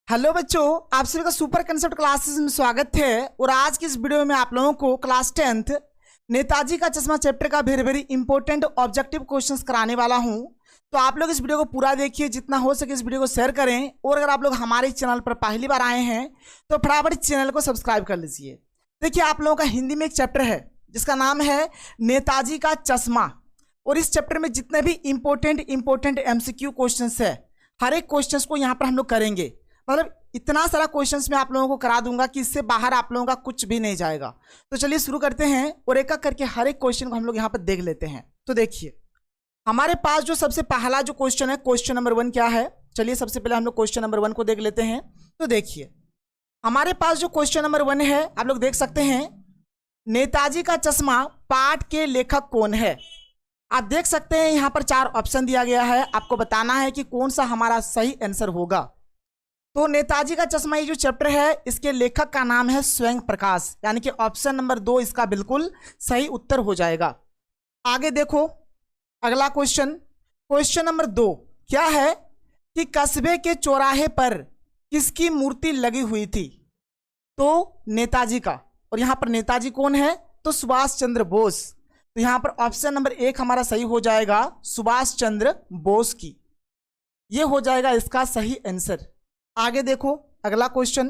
Hello बच्चों, आप सभी का सुपर कंसेप्ट क्लासेस में स्वागत है। और आज की इस वीडियो में आप लोगों को क्लास 10th नेताजी का चश्मा चैप्टर का very very important objective questions कराने वाला हूं। तो आप लोग इस वीडियो को पूरा देखिए, जितना हो सके इस वीडियो को शेयर करें। और अगर आप लोग हमारे चैनल पर पहली बार आए हैं तो फटाफट चैनल को सब्सक्राइब कर लीजिए। देखिए, आप लोगों का हिंदी में एक चैप्टर है जिसका नाम है नेताजी का चश्मा। और इस चैप्टर में जितने भी इंपॉर्टेंट MCQ क्वेश्चंस है, हर एक क्वेश्चंस को यहाँ पर हम लोग करेंगे। मतलब इतना सारा क्वेश्चंस मैं आप लोगों को करा दूंगा कि इससे बाहर आप लोगों का कुछ भी नहीं जाएगा। तो चलिए शुरू करते हैं और एक एक करके हर एक क्वेश्चन को हम लोग यहाँ पर देख लेते हैं। तो देखिए, हमारे पास जो सबसे पहला जो क्वेश्चन है, क्वेश्चन नंबर 1 क्या है। चलिए सबसे पहले हम लोग क्वेश्चन नंबर 1 को देख लेते हैं। तो देखिए, हमारे पास जो क्वेश्चन नंबर 1 है, आप लोग देख सकते हैं, नेताजी का चश्मा पाठ के लेखक कौन है। आप देख सकते हैं यहाँ पर 4 ऑप्शन दिया गया है, आपको बताना है कि कौन सा हमारा सही आंसर होगा। तो नेताजी का चश्मा ये जो चैप्टर है, इसके लेखक का नाम है स्वयं प्रकाश, यानी कि ऑप्शन नंबर 2 इसका बिल्कुल सही उत्तर हो जाएगा। आगे देखो अगला क्वेश्चन, क्वेश्चन नंबर 2 क्या है कि कस्बे के चौराहे पर किसकी मूर्ति लगी हुई थी। तो नेताजी का, और यहाँ पर नेताजी कौन है, तो सुभाष चंद्र बोस। तो यहाँ पर ऑप्शन नंबर 1 हमारा सही हो जाएगा, सुभाष चंद्र बोस की। ये हो जाएगा इसका सही आंसर। आगे देखो अगला क्वेश्चन,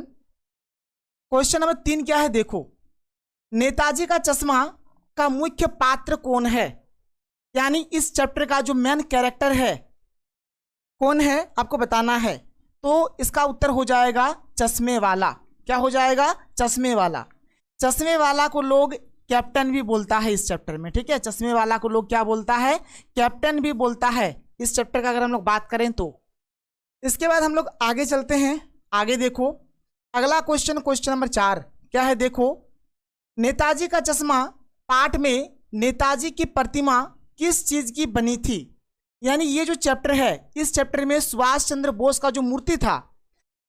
क्वेश्चन नंबर 3 क्या है। देखो, नेताजी का चश्मा का मुख्य पात्र कौन है, यानी इस चैप्टर का जो मेन कैरेक्टर है कौन है, आपको बताना है। तो इसका उत्तर हो जाएगा चश्मे वाला। क्या हो जाएगा, चश्मे वाला। चश्मे वाला को लोग कैप्टन भी बोलता है इस चैप्टर में, ठीक है। चश्मे वाला को लोग क्या बोलता है, कैप्टन भी बोलता है इस चैप्टर का, अगर हम लोग बात करें तो। इसके बाद हम लोग आगे चलते हैं। आगे देखो अगला क्वेश्चन, क्वेश्चन नंबर 4 क्या है। देखो, नेताजी का चश्मा पाठ में नेताजी की प्रतिमा किस चीज की बनी थी, यानी ये जो चैप्टर है, इस चैप्टर में सुभाष चंद्र बोस का जो मूर्ति था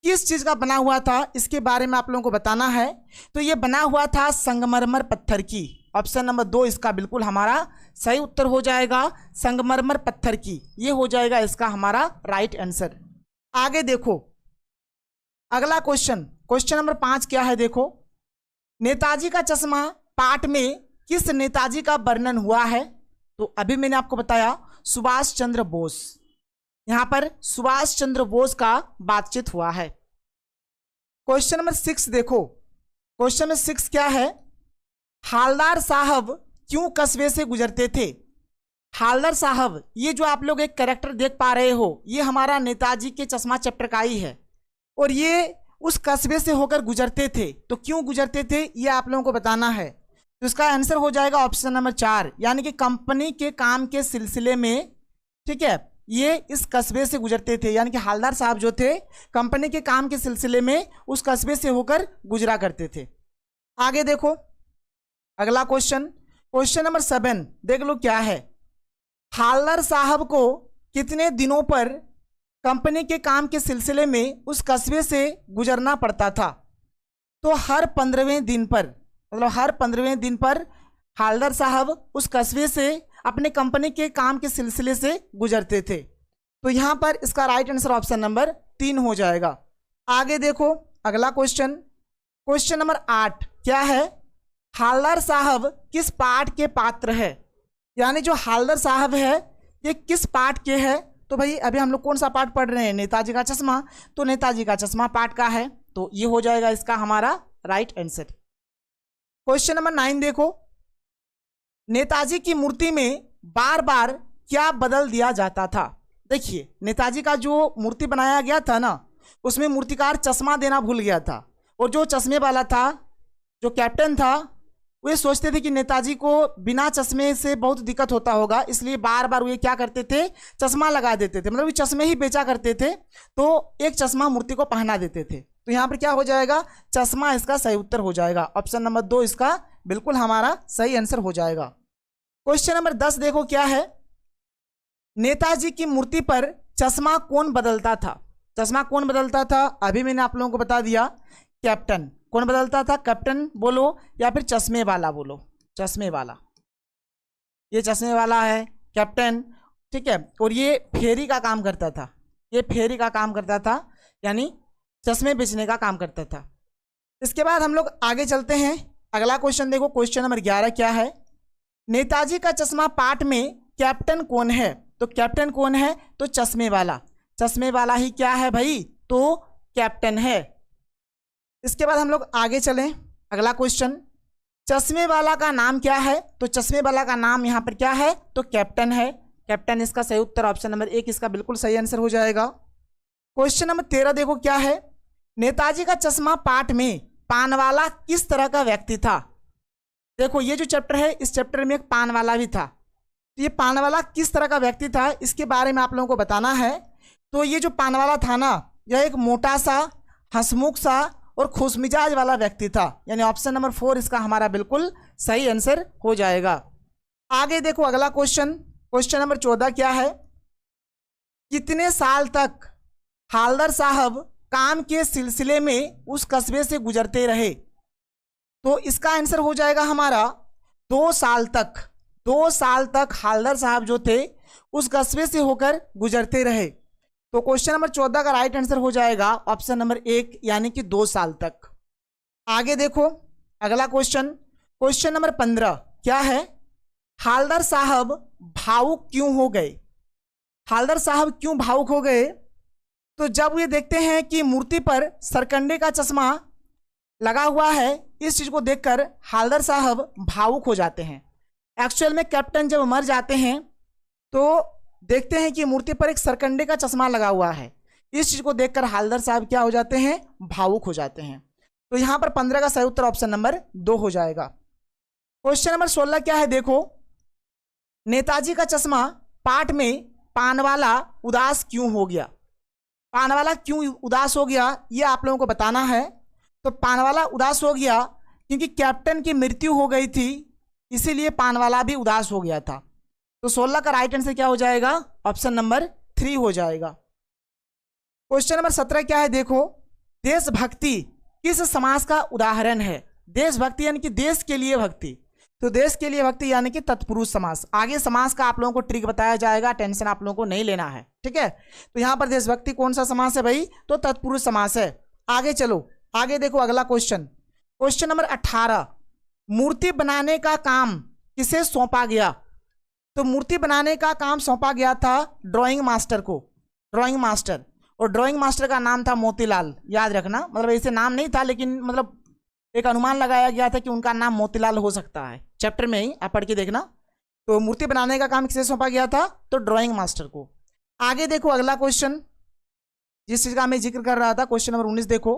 किस चीज का बना हुआ था, इसके बारे में आप लोगों को बताना है। तो ये बना हुआ था संगमरमर पत्थर की। ऑप्शन नंबर 2 इसका बिल्कुल हमारा सही उत्तर हो जाएगा, संगमरमर पत्थर की। ये हो जाएगा इसका हमारा राइट आंसर। आगे देखो अगला क्वेश्चन, क्वेश्चन नंबर 5 क्या है। देखो, नेताजी का चश्मा पाठ में किस नेताजी का वर्णन हुआ है। तो अभी मैंने आपको बताया सुभाष चंद्र बोस, यहां पर सुभाष चंद्र बोस का बातचीत हुआ है। क्वेश्चन नंबर 6 देखो, क्वेश्चन नंबर 6 क्या है, हालदार साहब क्यों कस्बे से गुजरते थे। हालदार साहब, ये जो आप लोग एक कैरेक्टर देख पा रहे हो, ये हमारा नेताजी के चश्मा चैप्टर का ही है। और ये उस कस्बे से होकर गुजरते थे, तो क्यों गुजरते थे ये आप लोगों को बताना है। तो इसका आंसर हो जाएगा ऑप्शन नंबर 4, यानी कि कंपनी के काम के सिलसिले में, ठीक है, ये इस कस्बे से गुजरते थे। यानी कि हालदार साहब जो थे, कंपनी के काम के सिलसिले में उस कस्बे से होकर गुजरा करते थे। आगे देखो अगला क्वेश्चन, क्वेश्चन नंबर 7 देख लो क्या है। हालदार साहब को कितने दिनों पर कंपनी के काम के सिलसिले में उस कस्बे से गुजरना पड़ता था। तो हर 15वें दिन पर, मतलब हर 15वें दिन पर हालदार साहब उस कस्बे से अपने कंपनी के काम के सिलसिले से गुजरते थे। तो यहाँ पर इसका राइट आंसर ऑप्शन नंबर 3 हो जाएगा। आगे देखो अगला क्वेश्चन, क्वेश्चन नंबर 8 क्या है, हालदार साहब किस पाठ के पात्र है, यानी जो हालदार साहब है ये किस पाठ के है। तो भाई अभी हम लोग कौन सा पाठ पढ़ रहे हैं, नेताजी का चश्मा। तो नेताजी का चश्मा पाठ का है, तो ये हो जाएगा इसका हमारा राइट आंसर। क्वेश्चन नंबर 9 देखो, नेताजी की मूर्ति में बार बार क्या बदल दिया जाता था। देखिए, नेताजी का जो मूर्ति बनाया गया था ना, उसमें मूर्तिकार चश्मा देना भूल गया था। और जो चश्मे वाला था, जो कैप्टन था, वे सोचते थे कि नेताजी को बिना चश्मे से बहुत दिक्कत होता होगा, इसलिए बार बार वे क्या करते थे, चश्मा लगा देते थे। मतलब वे चश्मे ही बेचा करते थे, तो एक चश्मा मूर्ति को पहना देते थे। तो यहाँ पर क्या हो जाएगा, चश्मा इसका सही उत्तर हो जाएगा। ऑप्शन नंबर 2 इसका बिल्कुल हमारा सही आंसर हो जाएगा। क्वेश्चन नंबर 10 देखो क्या है, नेताजी की मूर्ति पर चश्मा कौन बदलता था। चश्मा कौन बदलता था, अभी मैंने आप लोगों को बता दिया, कैप्टन। कौन बदलता था, कैप्टन बोलो या फिर चश्मे वाला बोलो। चश्मे वाला, ये चश्मे वाला है कैप्टन, ठीक है। और ये फेरी का काम करता था, ये फेरी का काम करता था, यानी चश्मे बेचने का काम करता था। इसके बाद हम लोग आगे चलते हैं। अगला क्वेश्चन देखो, क्वेश्चन नंबर 11 क्या है? नेताजी का चश्मा पाठ में कैप्टन कौन है? तो कैप्टन कौन है? तो चश्मे वाला। चश्मे वाला ही क्या है भाई? तो कैप्टन है। इसके बाद हम लोग आगे चलें। अगला क्वेश्चन, चश्मे वाला का नाम क्या है? तो चश्मे वाला का नाम यहाँ पर क्या है? तो कैप्टन है। कैप्टन इसका सही उत्तर, ऑप्शन नंबर 1 इसका बिल्कुल सही आंसर हो जाएगा। क्वेश्चन नंबर 13 देखो क्या है? नेताजी का चश्मा पाठ में पान वाला किस तरह का व्यक्ति था? देखो ये जो चैप्टर है, इस चैप्टर में एक पान वाला भी था। तो ये पान वाला किस तरह का व्यक्ति था, इसके बारे में आप लोगों को बताना है। तो ये जो पान वाला था ना, यह एक मोटा सा, हंसमुख सा और खुशमिजाज वाला व्यक्ति था। यानी ऑप्शन नंबर 4 इसका हमारा बिल्कुल सही आंसर हो जाएगा। आगे देखो अगला क्वेश्चन, क्वेश्चन नंबर 14 क्या है? कितने साल तक हालदर साहब काम के सिलसिले में उस कस्बे से गुजरते रहे? तो इसका आंसर हो जाएगा हमारा 2 साल तक। 2 साल तक हालदर साहब जो थे उस कस्बे से होकर गुजरते रहे। तो क्वेश्चन नंबर 14 का राइट आंसर हो जाएगा ऑप्शन नंबर 1 यानी कि 2 साल तक। आगे देखो अगला क्वेश्चन, क्वेश्चन नंबर 15 क्या है? हालदर साहब भावुक क्यों हो गए? हालदर साहब क्यों भावुक हो गए? तो जब ये देखते हैं कि मूर्ति पर सरकंडे का चश्मा लगा हुआ है, इस चीज को देखकर हालदर साहब भावुक हो जाते हैं। एक्चुअल में कैप्टन जब मर जाते हैं तो देखते हैं कि मूर्ति पर एक सरकंडे का चश्मा लगा हुआ है। इस चीज को देखकर हालदर साहब क्या हो जाते हैं? भावुक हो जाते हैं। तो यहां पर 15 का सही उत्तर ऑप्शन नंबर 2 हो जाएगा। क्वेश्चन नंबर 16 क्या है? देखो, नेताजी का चश्मा पाठ में पानवाला उदास क्यों हो गया? पानवाला क्यों उदास हो गया ये आप लोगों को बताना है। तो पानवाला उदास हो गया क्योंकि कैप्टन की मृत्यु हो गई थी, इसीलिए पानवाला भी उदास हो गया था। तो 16 का राइट आंसर क्या हो जाएगा? ऑप्शन नंबर 3 हो जाएगा। क्वेश्चन नंबर 17 क्या है? देखो, देशभक्ति किस समास का उदाहरण है? देशभक्ति यानी कि देश के लिए भक्ति। तो देश के लिए भक्ति यानी कि तत्पुरुष समास। आगे समास का आप लोगों को ट्रिक बताया जाएगा, टेंशन आप लोगों को नहीं लेना है, ठीक है। तो यहाँ पर देशभक्ति कौन सा समास है भाई? तो तत्पुरुष समास है। आगे चलो, आगे देखो अगला क्वेश्चन, क्वेश्चन नंबर 18, मूर्ति बनाने का काम किसे सौंपा गया? तो मूर्ति बनाने का काम सौंपा गया था ड्राइंग मास्टर को, ड्राइंग मास्टर। और ड्राइंग मास्टर का नाम था मोतीलाल, याद रखना। मतलब ऐसे नाम नहीं था, लेकिन मतलब एक अनुमान लगाया गया था कि उनका नाम मोतीलाल हो सकता है। चैप्टर में ही आप पढ़ के देखना। तो मूर्ति बनाने का काम किसे सौंपा गया था? तो ड्राइंग मास्टर को। आगे देखो अगला क्वेश्चन, जिस चीज का मैं जिक्र कर रहा था, क्वेश्चन नंबर 19 देखो,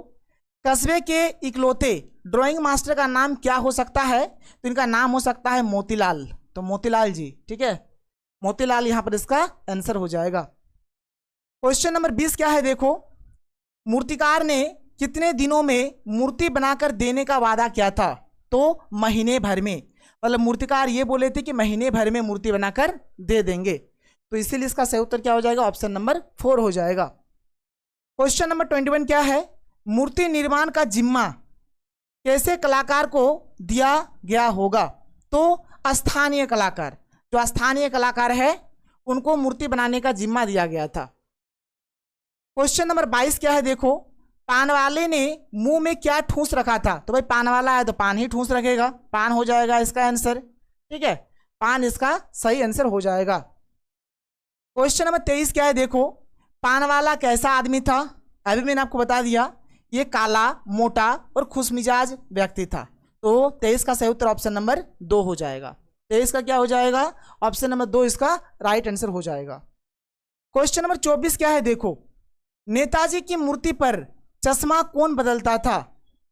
कस्बे के इकलौते ड्राइंग मास्टर का नाम क्या हो सकता है? तो इनका नाम हो सकता है मोतीलाल। तो मोतीलाल जी, ठीक है, मोतीलाल यहां पर इसका आंसर हो जाएगा। क्वेश्चन नंबर 20 क्या है? देखो, मूर्तिकार ने कितने दिनों में मूर्ति बनाकर देने का वादा किया था? तो महीने भर में। मतलब मूर्तिकार ये बोले थे कि महीने भर में मूर्ति बनाकर दे देंगे। तो इसीलिए इसका सही उत्तर क्या हो जाएगा? ऑप्शन नंबर 4 हो जाएगा। क्वेश्चन नंबर 21 क्या है? मूर्ति निर्माण का जिम्मा कैसे कलाकार को दिया गया होगा? तो स्थानीय कलाकार, जो स्थानीय कलाकार है उनको मूर्ति बनाने का जिम्मा दिया गया था। क्वेश्चन नंबर 22 क्या है? देखो, पान वाले ने मुंह में क्या ठूस रखा था? तो भाई पान वाला है तो पान ही ठूस रखेगा, पान हो जाएगा इसका आंसर, ठीक है, पान इसका सही आंसर हो जाएगा। क्वेश्चन नंबर 23 क्या है? देखो, पान वाला कैसा आदमी था? अभी मैंने आपको बता दिया, ये काला, मोटा और खुशमिजाज व्यक्ति था। तो 23 का सही उत्तर ऑप्शन नंबर 2 हो जाएगा। 23 का क्या हो जाएगा? ऑप्शन नंबर 2 इसका राइट आंसर हो जाएगा। क्वेश्चन नंबर 24 क्या है? देखो, नेताजी की मूर्ति पर चश्मा कौन बदलता था?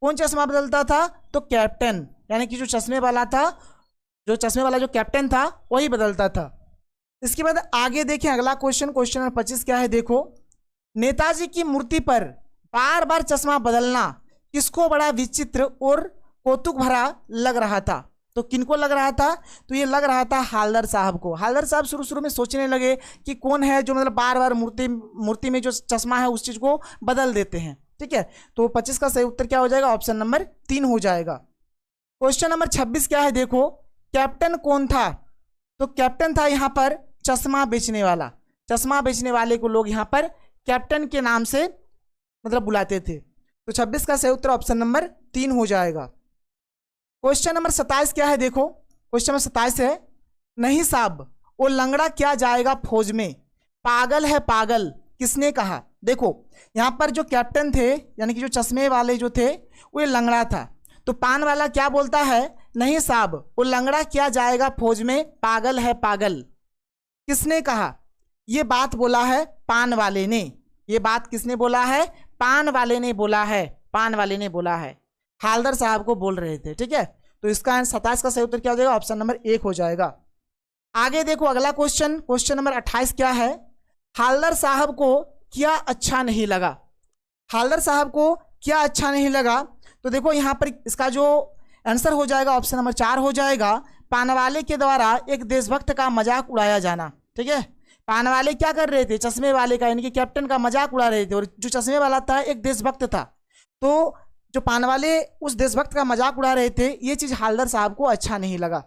कौन चश्मा बदलता था? तो कैप्टन, यानी कि जो चश्मे वाला था, जो चश्मे वाला जो कैप्टन था वही बदलता था। इसके बाद आगे देखें अगला क्वेश्चन, क्वेश्चन नंबर 25 क्या है? देखो, नेताजी की मूर्ति पर बार बार चश्मा बदलना किसको बड़ा विचित्र और कौतुक भरा लग रहा था? तो किनको लग रहा था? तो ये लग रहा था हालदर साहब को। हालदर साहब शुरू में सोचने लगे कि कौन है जो मतलब बार बार मूर्ति में जो चश्मा है उस चीज को बदल देते हैं, ठीक है। तो 25 का सही उत्तर क्या हो जाएगा? ऑप्शन नंबर 3 हो जाएगा। क्वेश्चन नंबर 26 क्या है? देखो, कैप्टन कौन था? तो कैप्टन था यहाँ पर चश्मा बेचने वाला। चश्मा बेचने वाले को लोग यहाँ पर कैप्टन के नाम से मतलब बुलाते थे। तो 26 का सही उत्तर ऑप्शन नंबर 3 हो जाएगा। क्वेश्चन नंबर 27 क्या है देखो, क्वेश्चन नंबर 27 है, नहीं साहब वो लंगड़ा क्या जाएगा फौज में, पागल है पागल, किसने कहा। देखो यहाँ पर जो कैप्टन थे यानी कि जो चश्मे वाले जो थे वो लंगड़ा था, तो पान वाला क्या बोलता है, नहीं साहब वो लंगड़ा क्या जाएगा फौज में, पागल है पागल, किसने कहा। ये बात बोला है पान वाले ने, ये बात किसने बोला है, पान वाले ने बोला है, पान वाले ने बोला है, हालदर साहब को बोल रहे थे। ठीक है, तो इसका 27 का सही उत्तर क्या हो जाएगा, ऑप्शन नंबर 1 हो जाएगा। आगे देखो अगला क्वेश्चन, क्वेश्चन नंबर 28 क्या है, हालदर साहब को क्या अच्छा नहीं लगा, हालदर साहब को क्या अच्छा नहीं लगा। तो देखो यहाँ पर इसका जो आंसर हो जाएगा ऑप्शन नंबर 4 हो जाएगा, पानवाले के द्वारा एक देशभक्त का मजाक उड़ाया जाना। ठीक है, पानवाले क्या कर रहे थे, चश्मे वाले का यानी कि कैप्टन का मजाक उड़ा रहे थे, और जो चश्मे वाला था एक देशभक्त था, तो जो पानवाले उस देशभक्त का मजाक उड़ा रहे थे, ये चीज हालदर साहब को अच्छा नहीं लगा।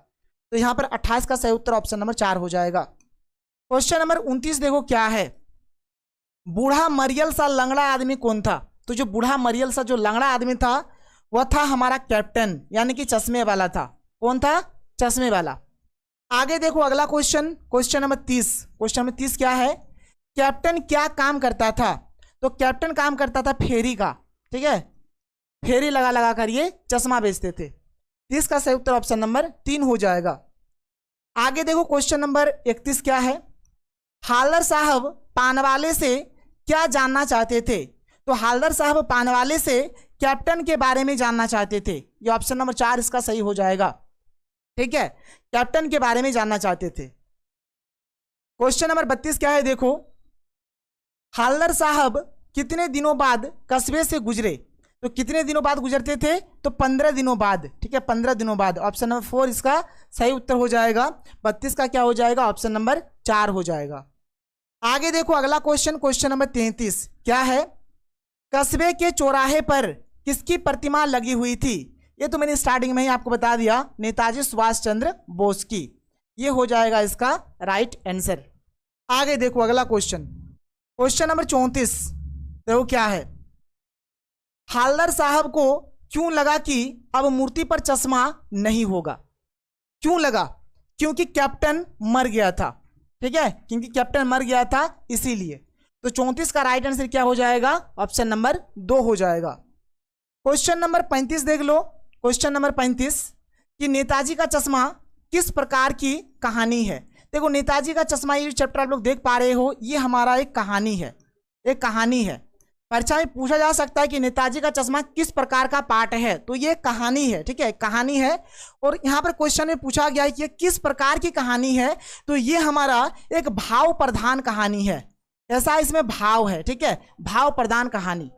तो यहाँ पर 28 का सही उत्तर ऑप्शन नंबर 4 हो जाएगा। क्वेश्चन नंबर 29 देखो क्या है, बूढ़ा मरियल सा लंगड़ा आदमी कौन था। तो जो बूढ़ा मरियल सा जो लंगड़ा आदमी था वह था हमारा कैप्टन यानी कि चश्मे वाला था। कौन था, चश्मे वाला। आगे देखो अगला question, question number 30, question number 30 क्या है, कैप्टन क्या काम करता था। तो कैप्टन काम करता था फेरी का। ठीक है, फेरी लगा लगा कर ये चश्मा बेचते थे। 30 का सही उत्तर ऑप्शन नंबर 3 हो जाएगा। आगे देखो क्वेश्चन नंबर 31 क्या है, हालदर साहब पानवाले से क्या जानना चाहते थे। तो हालदर साहब पानवाले से कैप्टन के बारे में जानना चाहते थे, ये ऑप्शन नंबर 4 इसका सही हो जाएगा। ठीक है, कैप्टन के बारे में जानना चाहते थे। क्वेश्चन नंबर 32 क्या है देखो, हालदर साहब कितने दिनों बाद कस्बे से गुजरे। तो कितने दिनों बाद गुजरते थे, तो 15 दिनों बाद। ठीक है, 15 दिनों बाद, ऑप्शन नंबर 4 इसका सही उत्तर हो जाएगा। 32 का क्या हो जाएगा, ऑप्शन नंबर 4 हो जाएगा। आगे देखो अगला क्वेश्चन, क्वेश्चन नंबर 33 क्या है, कस्बे के चौराहे पर किसकी प्रतिमा लगी हुई थी। ये तो मैंने स्टार्टिंग में ही आपको बता दिया, नेताजी सुभाष चंद्र बोस की। ये हो जाएगा इसका राइट आंसर। आगे देखो अगला क्वेश्चन, क्वेश्चन नंबर 34 देखो क्या है, हालदर साहब को क्यों लगा कि अब मूर्ति पर चश्मा नहीं होगा। क्यों लगा, क्योंकि कैप्टन मर गया था। ठीक है, क्योंकि कैप्टन मर गया था इसीलिए। तो 34 का राइट आंसर क्या हो जाएगा, ऑप्शन नंबर 2 हो जाएगा। क्वेश्चन नंबर 35 देख लो, क्वेश्चन नंबर 35 कि नेताजी का चश्मा किस प्रकार की कहानी है। देखो नेताजी का चश्मा, ये चैप्टर आप लोग देख पा रहे हो, ये हमारा एक कहानी है, एक कहानी है। परीक्षा में पूछा जा सकता है कि नेताजी का चश्मा किस प्रकार का पार्ट है, तो ये कहानी है। ठीक है, कहानी है, और यहाँ पर क्वेश्चन में पूछा गया है कि ये किस प्रकार की कहानी है, तो ये हमारा एक भाव प्रधान कहानी है। ऐसा इसमें भाव है। ठीक है, भाव प्रधान कहानी।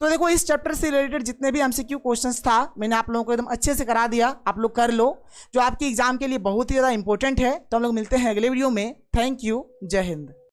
तो देखो इस चैप्टर से रिलेटेड जितने भी एमसीक्यू क्वेश्चंस था मैंने आप लोगों को एकदम अच्छे से करा दिया, आप लोग कर लो, जो आपकी एग्जाम के लिए बहुत ही ज़्यादा इंपॉर्टेंट है। तो हम लोग मिलते हैं अगले वीडियो में। थैंक यू, जय हिंद।